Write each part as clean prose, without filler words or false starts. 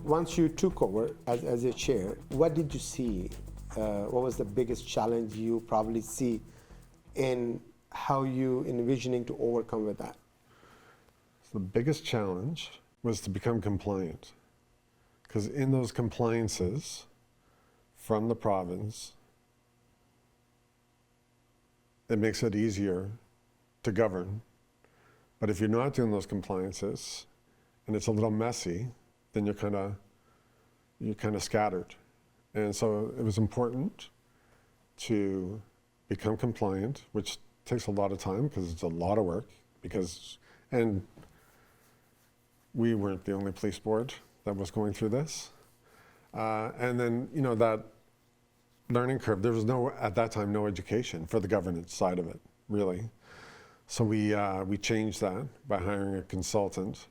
once you took over as a chair, what did you see? What was the biggest challenge you probably see, and how you envisioning to overcome with that? The biggest challenge was to become compliant, because in those compliances from the province, it makes it easier to govern. But if you're not doing those compliances and it's a little messy, then you're kind of scattered. And so it was important to become compliant, which takes a lot of time because it's a lot of work. And we weren't the only police board that was going through this. And then, that learning curve, there was at that time, no education for the governance side of it, really. So we changed that by hiring a consultant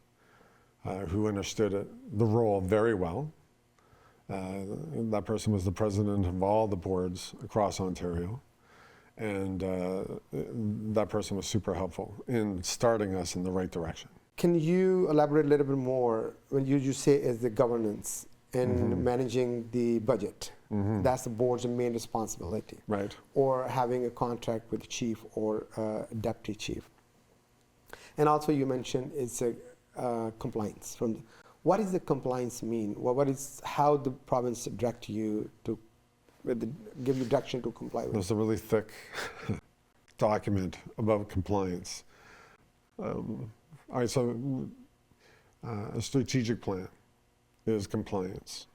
who understood the role very well. That person was the president of all the boards across Ontario. And that person was super helpful in starting us in the right direction. Can you elaborate a little bit more when you say as the governance and managing the budget? That's the board's main responsibility. Right. Or having a contract with the chief or deputy chief. And also you mentioned it's a compliance. What does the compliance mean? How the province direct you to give you direction to comply with? There's a really thick document about compliance. All right, so a strategic plan is compliance.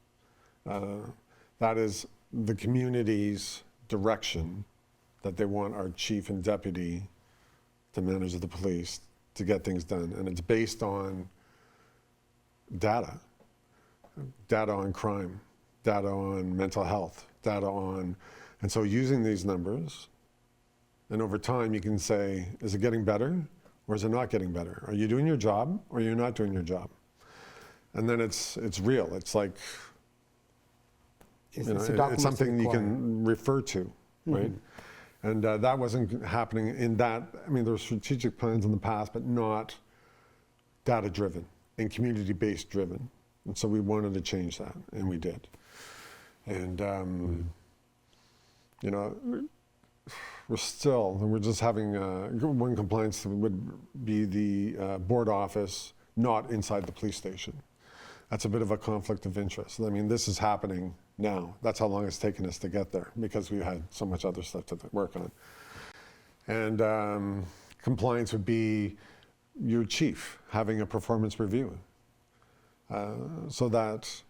That is the community's direction that they want our chief and deputy to manage the police to get things done. And it's based on data on crime, data on mental health, and so using these numbers, and over time you can say, is it getting better or is it not getting better? Are you doing your job or you're not doing your job? And then it's real. It's like, it's something you can refer to, right? And that wasn't happening in that. I mean, there were strategic plans in the past, but not data-driven and community-based driven. And so we wanted to change that, and we did. And, we're just having one compliance would be the board office not inside the police station. That's a bit of a conflict of interest. I mean, this is happening now. That's how long it's taken us to get there because we had so much other stuff to work on. And compliance would be your chief having a performance review so that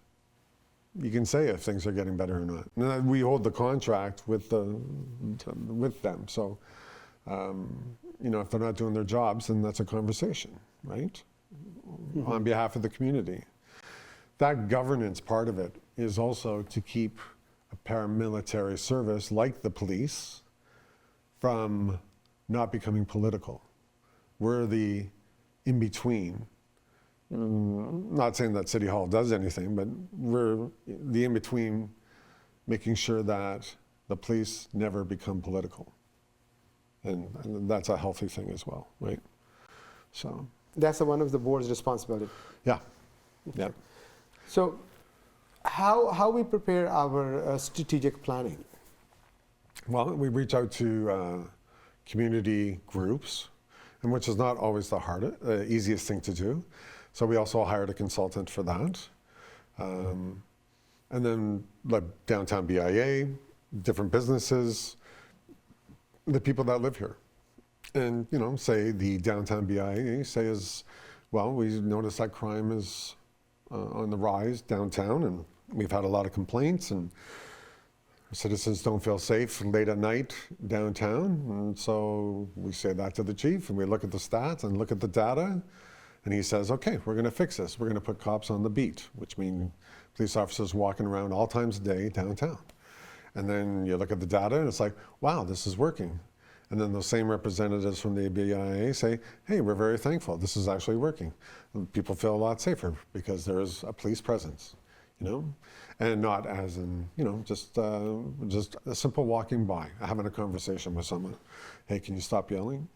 you can say if things are getting better or not. And we hold the contract with them. So, if they're not doing their jobs, then that's a conversation, right? On behalf of the community. That governance part of it is also to keep a paramilitary service like the police from not becoming political. We're the in-between. Not saying that City Hall does anything, but we're the in-between, making sure that the police never become political. And that's a healthy thing as well, right? So that's one of the board's responsibility. Yeah. Yeah. So how we prepare our strategic planning? Well, we reach out to community groups, and which is not always the easiest thing to do. So we also hired a consultant for that. And then like downtown BIA, different businesses, the people that live here. And, say the downtown BIA says, well, we noticed that crime is on the rise downtown, and we've had a lot of complaints, and citizens don't feel safe late at night downtown. And so we say that to the chief, and we look at the stats and look at the data, and he says, okay, we're going to fix this. We're going to put cops on the beat, which means police officers walking around all times of day downtown. And then you look at the data, and it's like, wow, this is working. And then those same representatives from the BIA say, hey, we're very thankful. This is actually working. And people feel a lot safer because there is a police presence, and not as in, just a simple walking by, having a conversation with someone. Hey, can you stop yelling?